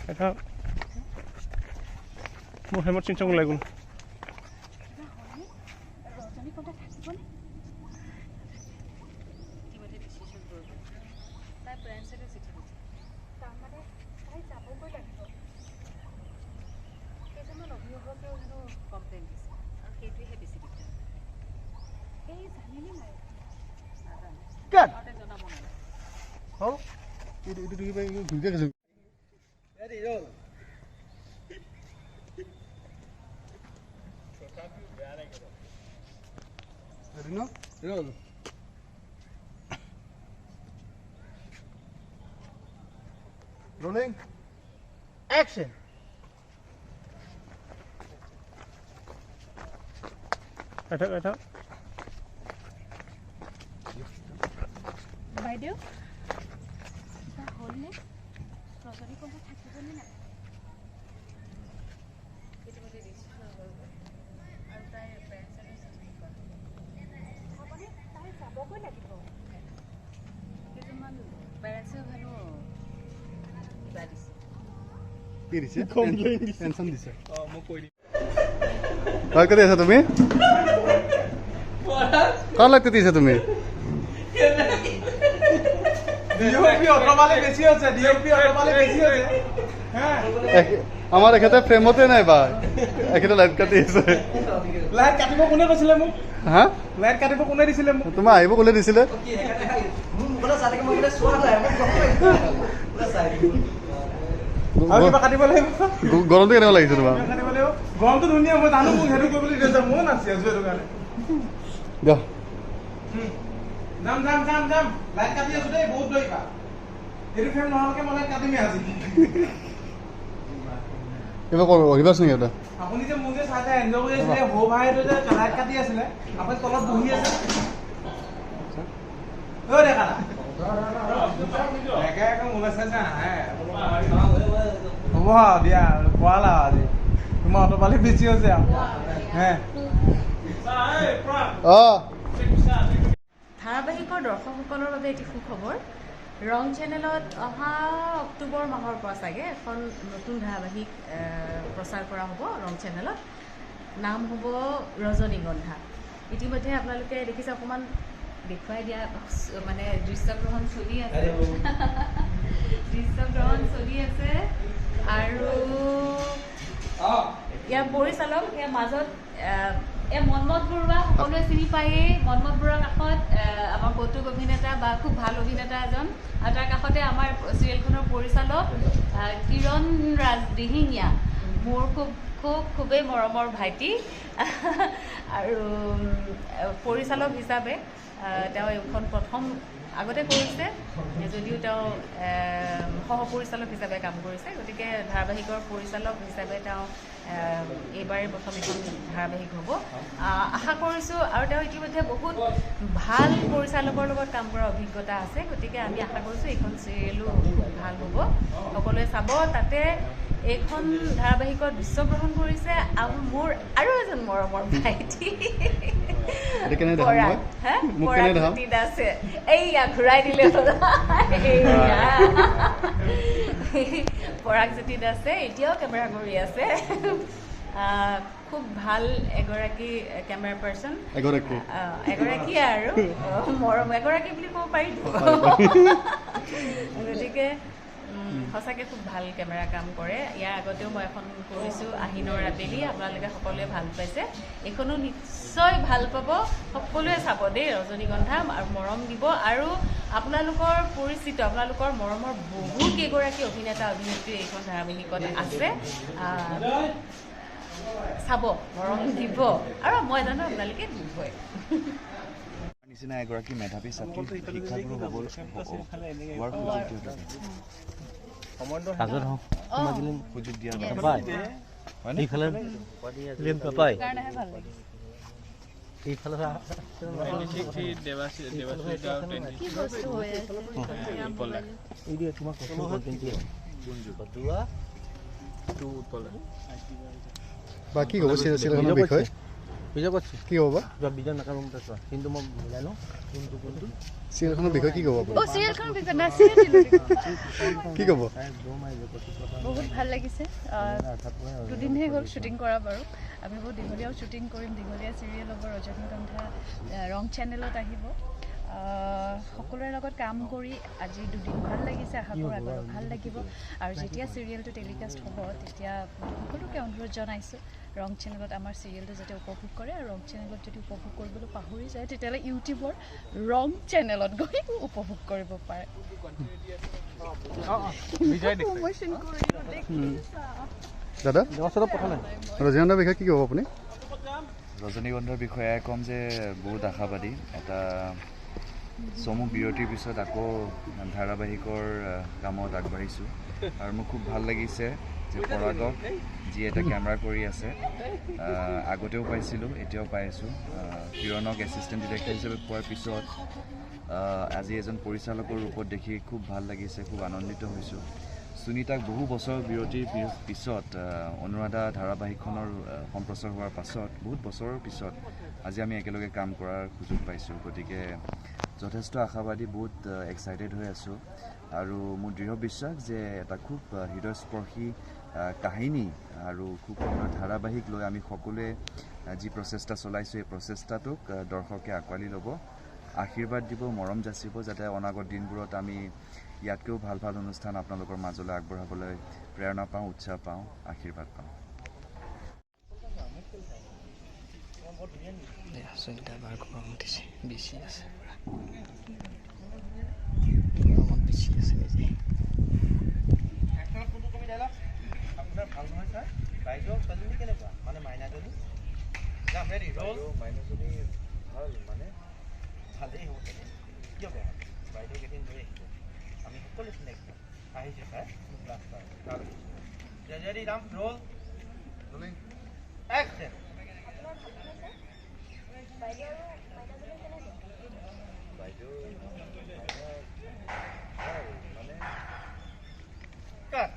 Attack. More hammer chinchang lagun. Good. Oh, itu juga kesuk. Jadi dong. No? Roll. Rolling. Action. Attack. বাইদেউ হ'লনে ৰজনী কোনটা থাকিবনে না ইতিমধ্যে ডিসিশন হ'ল আৰু তাই পেৰেণ্টছৰে চিঠি আপুনি তাই যাবগৈ লাগিব কিছুমান পেৰেণ্টছে ভালো কিবা দিছে কি দিছে টেনচন দিছে মই কৈ দিম काय करते আছা তুমি কার লাগতে দিছে তুমি ডিওপি অটোমালে বেশি আছে হ্যাঁ আমার এখানে প্রেমতে নাই ভাই এখানে লাইট কাটি আছে লাইট কাটিব কোনে কৈছিলে মোক হ্যাঁ লাইট কাটিব কোনে দিছিলে মোক তুমি আহিব কোনে দিছিলে মুকলা সাথে মই বলে সোয়া নাই মোক পুরা সাইড আৰু কিবা কাটিব লাগিব গৰমটো কেনেকুৱা লাগিছে তোমাৰ কাটিব লাগিব গৰমটো ধুনীয়া মই জানো মোক হেৰু কৰিবলৈ দিছে মন আছে আজু এটো কাৰণে দিয়া যাম লাইট কাটি আছো দেই বহুত দইবা এটো ফেম নহলকে মই লাইট কাটিমে আজি এবা কৰিবাছ নি এটা আপুনি যে মুজে সাথে এনজয় কৰি আছিলে হো ভাই তো যে লাইট কাটি আছিলে আপুনি তলত বহি আছে ও দেখা না একা মোবাইল চাইছা হ্যাঁ হ'ব দিয়া কোৱালা আজি তোমাৰ অটোপালি বেছি হৈছে হ্যাঁ ধাৰাবাহিকৰ দৰ্শকসকলৰ বাবে এটি সুখবৰ ৰং চেনেলত অহা অক্টোবৰ মাহৰ পৰা চাগে এখন নতুন ধাৰাবাহিক প্ৰচাৰ কৰা হ'ব ৰং চেনেলত নাম হ'ব ৰজনীগন্ধা ইতিমধ্যে আপোনালোকে দেখিছে অকণমান দেখুৱাই দিয়া মানে দৃশ্যগ্ৰহণ চলি আছে আৰু ইয়াৰ পৰিচালক ইয়াৰ মাজত মনমত বৰুৱা সকলোৱে চিনি পায়েই মনমত বৰুৱাৰ কাষত আমাৰ কৌতুক অভিনেতা বা খুব ভাল অভিনেতা এজন আৰু তাৰ কাষতে আমাৰ চিৰিয়েলখনৰ পৰিচালক কিৰণ ৰাজ দিহিঙীয়া মোৰ খুবেই মৰমৰ ভাইটি আৰু পৰিচালক হিচাপে তেওঁ এইখন প্ৰথম আগতে কৰিছে যদিও তেওঁ সহ পৰিচালক হিচাপে কাম কৰিছে গতিকে ধাৰাবাহিকৰ পৰিচালক হিচাপে তেওঁ এইবাৰে প্ৰথম এখন ধাৰাবাহিক হ'ব আশা কৰিছোঁ আৰু তেওঁ ইতিমধ্যে বহুত ভাল পৰিচালকৰ লগত কাম কৰাৰ অভিজ্ঞতা আছে গতিকে আমি আশা কৰিছোঁ এইখন চিৰিয়েলো খুব ভাল হ'ব সকলোৱে চাব তাতে এইখন ধাৰাবাহিকত দৃশ্যগ্ৰহণ কৰিছে মোৰ আৰু এজন মৰমৰ ভাইটি আছে এইয়া ঘূৰাই দিলে পৰাগজ্যোতি দাসে এতিয়াও কেমেৰা কৰি আছে খুব ভাল এগৰাকী কেমেৰা পাৰ্চন এগৰাকী আৰু মৰম এগৰাকী বুলি ক'ব পাৰি গতিকে সঁচাকৈ খুব ভাল কেমেৰা কাম কৰে ইয়াৰ আগতেও মই এখন কৰিছোঁ আহিনৰ আবেলি আপোনালোকে সকলোৱে ভাল পাইছে এইখনো নিশ্চয় ভাল পাব সকলোৱে চাব দেই ৰজনীগন্ধা আৰু মৰম দিব আৰু আপোনালোকৰ পৰিচিত আপোনালোকৰ মৰমৰ বহু কেইগৰাকী অভিনেতা অভিনেত্ৰী এইখন ধাৰাবাহিকত আছে চাব মৰম দিব আৰু মই জানো আপোনালোকে দিবই নিচিনা এগৰাকী মেধাৱী ছাত্ৰী শিক্ষাগুৰু হ'বলৈ সুযোগ দিয়া বাকি হ'ব চিৰিয়েলখনৰ বিষয়ে বুঝা পাচ্ছি কি হ'ব যোৱা বিজন নাকা ৰুমতে চোৱা কিন্তু মই মিলাই লওঁ কোনটো কোনটো চিৰিয়েলখনৰ বিষয়ে কি ক'ব আপুনি ও সিরিয়ালখন বিষয় না সিরিয়াল কি ক'ব বহুত ভাল লাগিছে দুদিনহে হ'ল শ্বুটিং কৰা বাৰু আমি বহুত দীঘলীয়াও শ্বুটিং কৰিম দীঘলীয়া চিৰিয়েল হ'ব ৰজনীগন্ধা ৰং চেনেলত আহিব সকলোৰে লগত কাম কৰি আজি দুদিন ভাল লাগিছে আশা কৰোঁ আগলৈ ভাল লাগিব আৰু যেতিয়া চিৰিয়েলটো টেলিকাষ্ট হ'ব তেতিয়া সকলোকে অনুৰোধ জনাইছোঁ ৰং চেনেলত আমাৰ চিৰিয়েলটো যাতে উপভোগ কৰে আৰু ৰং চেনেলত যদি উপভোগ কৰিবলৈ পাহৰি যায় তেতিয়াহ'লে ইউটিউবৰ ৰং চেনেলত গৈ উপভোগ কৰিব পাৰে দাদা ৰজনীগন্ধাৰ বিষয়ে কি ক'ব আপুনি ৰজনীগন্ধাৰ বিষয়ে ক'ম যে বহুত আশাবাদী এটা চমু বিৰতিৰ পিছত আকৌ ধাৰাবাহিকৰ কামত আগবাঢ়িছোঁ আৰু মোৰ খুব ভাল লাগিছে যে পৰাগক যি এটা কেমেৰা কৰি আছে আগতেও পাইছিলোঁ এতিয়াও পাই আছোঁ কিৰণক এছিষ্টেণ্ট ডিৰেক্টৰ হিচাপে পোৱাৰ পিছত আজি এজন পৰিচালকৰ ৰূপত দেখি খুব ভাল লাগিছে খুব আনন্দিত হৈছোঁ সুনীতাক বহু বছৰ বিৰতিৰ পিছত অনুৰাধা ধাৰাবাহিকখনৰ সম্প্ৰচাৰ হোৱাৰ পাছত বহুত বছৰৰ পিছত আজি আমি একেলগে কাম কৰাৰ সুযোগ পাইছোঁ গতিকে যথেষ্ট আশাবাদী বহুত এক্সাইটেড হৈ আছোঁ আৰু মোৰ দৃঢ় বিশ্বাস যে এটা খুব হৃদয়স্পৰ্শী কাহিনী আৰু খুব সুন্দৰ ধাৰাবাহিক লৈ আমি সকলোৱে যি প্ৰচেষ্টা চলাইছোঁ এই প্ৰচেষ্টাটোক দৰ্শকে আঁকোৱালি ল'ব আশীৰ্বাদ দিব মৰম যাচিব যাতে অনাগত দিনবোৰত আমি ইয়াতকৈও ভাল ভাল অনুষ্ঠান আপোনালোকৰ মাজলৈ আগবঢ়াবলৈ প্ৰেৰণা পাওঁ উৎসাহ পাওঁ আশীৰ্বাদ পাওঁ সুনিতা বাৰ গৰম উঠিছে বেছি আছে আপোনাৰ ভাল নহয় ছাৰ বাইদেউ ছোৱালীজনী কেনেকুৱা মানে মাইনাজনী যাম ৰেডি ৰ'ল মাইনাজনী ভাল মানে ভালেই হ'ব কিয় বেয়া বাইদেউ কেইদিন লৈ আহিব আমি সকলো চিনাকি আহিছে ছাৰ ৰেডি যাম ৰ'ল একশ্যন বাইদেউ মানে কাট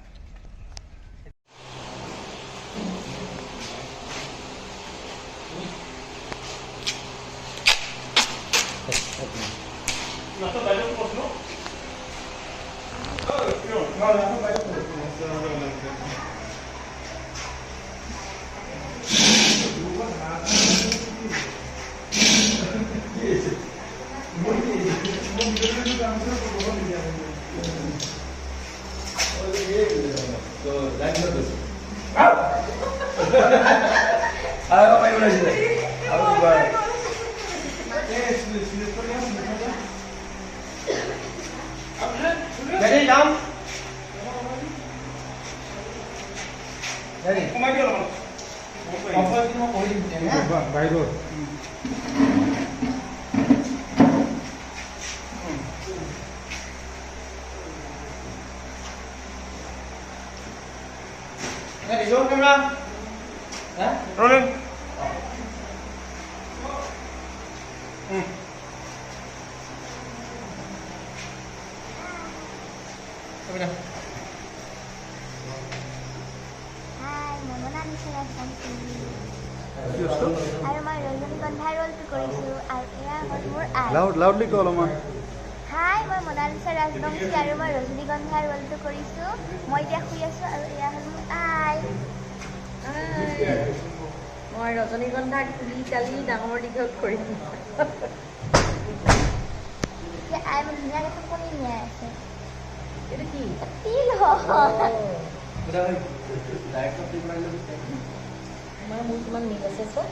Rolling. Loudly call অলপমান Hi, মই মনালিছা ৰাজবংশী আৰু মই ৰজনীগন্ধাৰ ৰোলটো কৰিছোঁ মই এতিয়া শুই আছোঁ আৰু এয়া হ'ল মোৰ আই মই ৰজনীগন্ধাক তুলি কালি ডাঙৰ দীঘল কৰিম এতিয়া আই মোক ধুনীয়াকৈ টোপনি নিয়াই আছে এইটো কি তিল হয় আমাৰ মোৰ কিমান মিল আছে চোৱা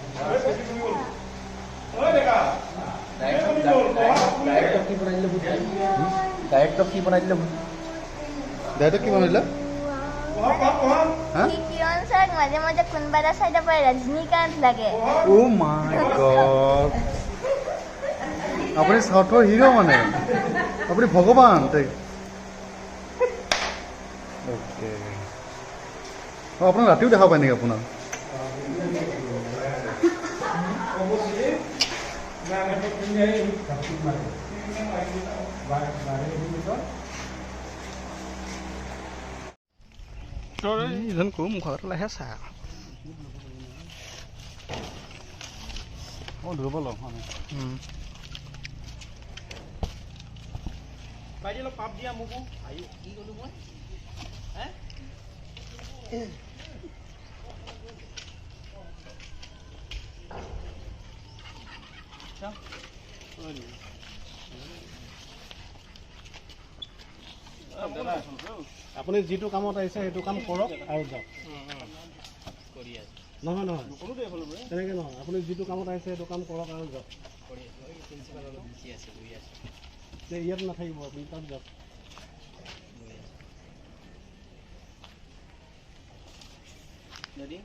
ডাইৰেক্টক কি বনাই দিলে দাইটো কি বনাইলা কিৰণ ছাৰক মাজে মাজে কোনোবা এটা চাইডৰ পৰা ৰজনীকান্ত লাগে অ' মাই গড আপুনি চাউথৰ হিৰো মানে আপুনি ভগৱান তাইক অ'কে অঁ আপোনাক ৰাতিও দেখা পায় নেকি আপোনাৰ ইজন কোম ঘৰত লাহে চা ধুব লওঁ বাইদেউ অলপ পাপ দিয়া মোকো আয়ো কি ক'লো মই হে আপুনি যিটো কামত আহিছে সেইটো কাম কৰক আৰু যাওক নহয় নহয় তেনেকৈ নহয় আপুনি যিটো কামত আহিছে সেইটো কাম কৰক আৰু যাওক ইয়াত নাথাকিব আপুনি তাত যাওক যদি